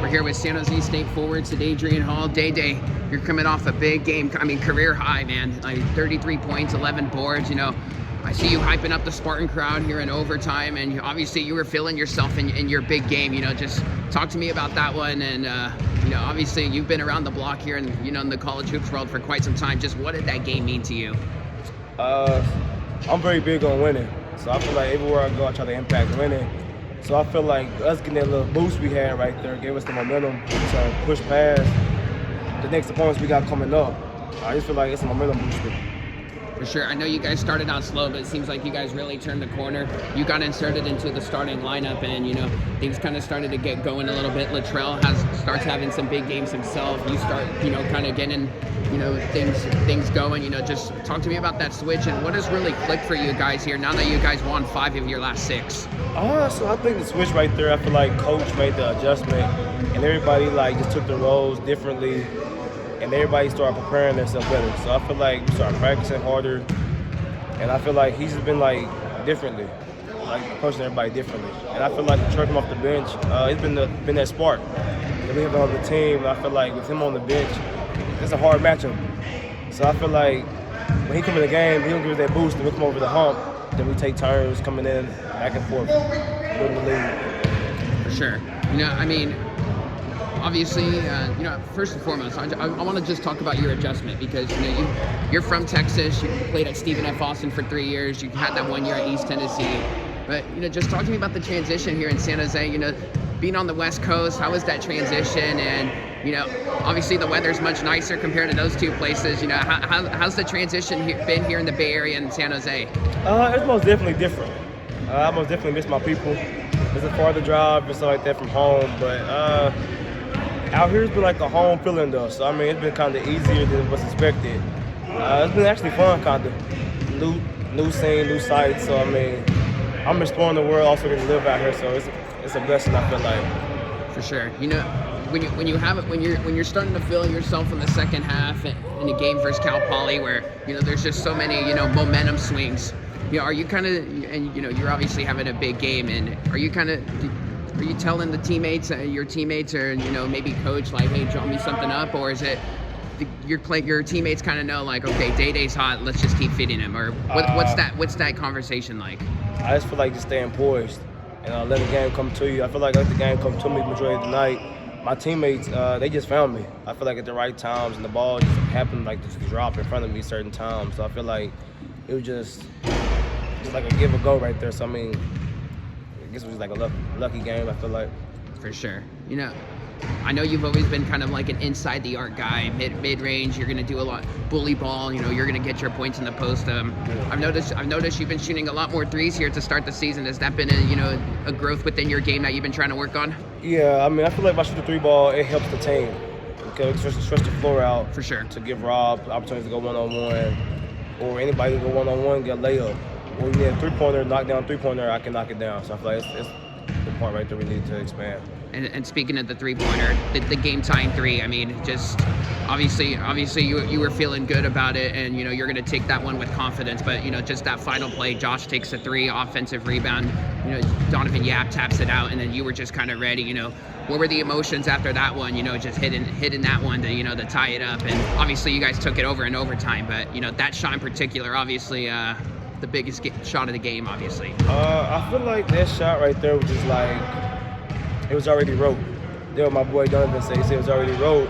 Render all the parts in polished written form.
We're here with San Jose State forward Sadaidriene Hall. Day, you're coming off a big game. I mean, career high, man. Like 33 points, 11 boards. You know, I see you hyping up the Spartan crowd here in overtime, and obviously you were feeling yourself in your big game. You know, just talk to me about that one. And you know, obviously you've been around the block here, and you know, in the college hoops world for quite some time. Just what did that game mean to you? I'm very big on winning, so I feel like everywhere I go, I try to impact winning. So I feel like us getting that little boost we had right there gave us the momentum to push past the next opponents we got coming up. I just feel like it's a momentum booster. For sure. I know you guys started out slow, but it seems like you guys really turned the corner. You got inserted into the starting lineup, and you know, things kind of started to get going a little bit. Latrell starts having some big games himself. You start, you know, kind of getting, you know, things going. You know, just talk to me about that switch and what has really clicked for you guys here now that you guys won 5 of your last 6. So I think the switch right there, I feel like coach made the adjustment, and everybody like just took the roles differently, and everybody started preparing themselves better. So I feel like we started practicing harder, and I feel like he's just been like differently, like coaching everybody differently. And I feel like the truck him off the bench, it's been that spark that we have on the team. And I feel like with him on the bench, it's a hard matchup. So I feel like when he come in the game, he'll give us that boost, and we'll come over the hump. Then we take turns coming in back and forth, building the lead. For sure. You know, I mean, obviously, you know, first and foremost, I want to just talk about your adjustment because, you know, you're from Texas. You played at Stephen F. Austin for 3 years. You had that 1 year at East Tennessee. But, you know, just talk to me about the transition here in San Jose. You know, being on the West Coast, how was that transition? And, you know, obviously the weather's much nicer compared to those two places. You know, how's the transition been here in the Bay Area and San Jose? It's most definitely different. I most definitely miss my people. It's a farther drive and stuff like that from home, but out here's been like a home feeling though. So I mean, it's been kind of easier than what's expected. It's been actually fun, kind of new scene, new sights. So I mean, I'm exploring the world, also getting to live out here. So it's a blessing, I feel like. For sure. You know, when you're starting to feel yourself in the second half in a game versus Cal Poly, where you know there's just so many, you know, momentum swings. You know, are you kind of, and you know, you're obviously having a big game, and are you telling the teammates, your teammates, or you know, maybe coach, like, hey, draw me something up, or is it your teammates kind of know, like, okay, Day-Day's hot, let's just keep feeding him, or what's that conversation like? I just feel like just staying poised and let the game come to you. I feel like I let the game come to me majority of the night. My teammates, they just found me. I feel like at the right times, and the ball just happened like to drop in front of me certain times. So I feel like it was just like a give or go right there. So I mean, I guess it was like a lucky game, I feel like. For sure. You know, I know you've always been kind of like an inside the arc guy, mid-range. You're going to do a lot bully ball. You know, you're going to get your points in the post. I've noticed you've been shooting a lot more threes here to start the season. Has that been a growth within your game that you've been trying to work on? Yeah, I mean, I feel like if I shoot the 3 ball, it helps the team. Okay, stretch the floor out. For sure. To give Rob opportunities to go one-on-one, or anybody to go one-on-one, get a layup. When you get a 3-pointer, knock down 3-pointer, I can knock it down. So I feel like it's the point right there we need to expand. And speaking of the 3-pointer, the game-tying 3, I mean, just obviously you were feeling good about it, and you know you're going to take that one with confidence. But you know, just that final play, Josh takes a 3, offensive rebound. You know, Donovan Yap taps it out, and then you were just kind of ready. You know, what were the emotions after that one? You know, just hitting that one to to tie it up. And obviously you guys took it over in overtime. But you know, that shot in particular, obviously. The biggest shot of the game, obviously. I feel like that shot right there was just like, it was already wrote. There what my boy Donovan said, he said it was already wrote.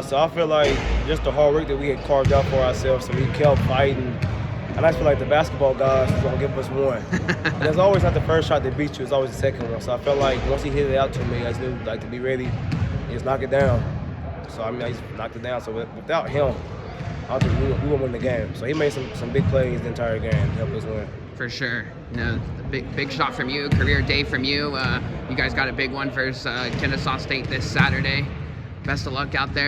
So I feel like just the hard work that we had carved out for ourselves, so we kept fighting. And I feel like the basketball guys was gonna give us one. And it's always not the first shot that beats you, it's always the second one. So I felt like once he hit it out to me, I just knew like to be ready and just knock it down. So I mean, I just knocked it down. So without him, I think we wouldn't win the game. So he made some big plays the entire game to help us win. For sure. You know, big shot from you, career day from you. You guys got a big one versus Kennesaw State this Saturday. Best of luck out there.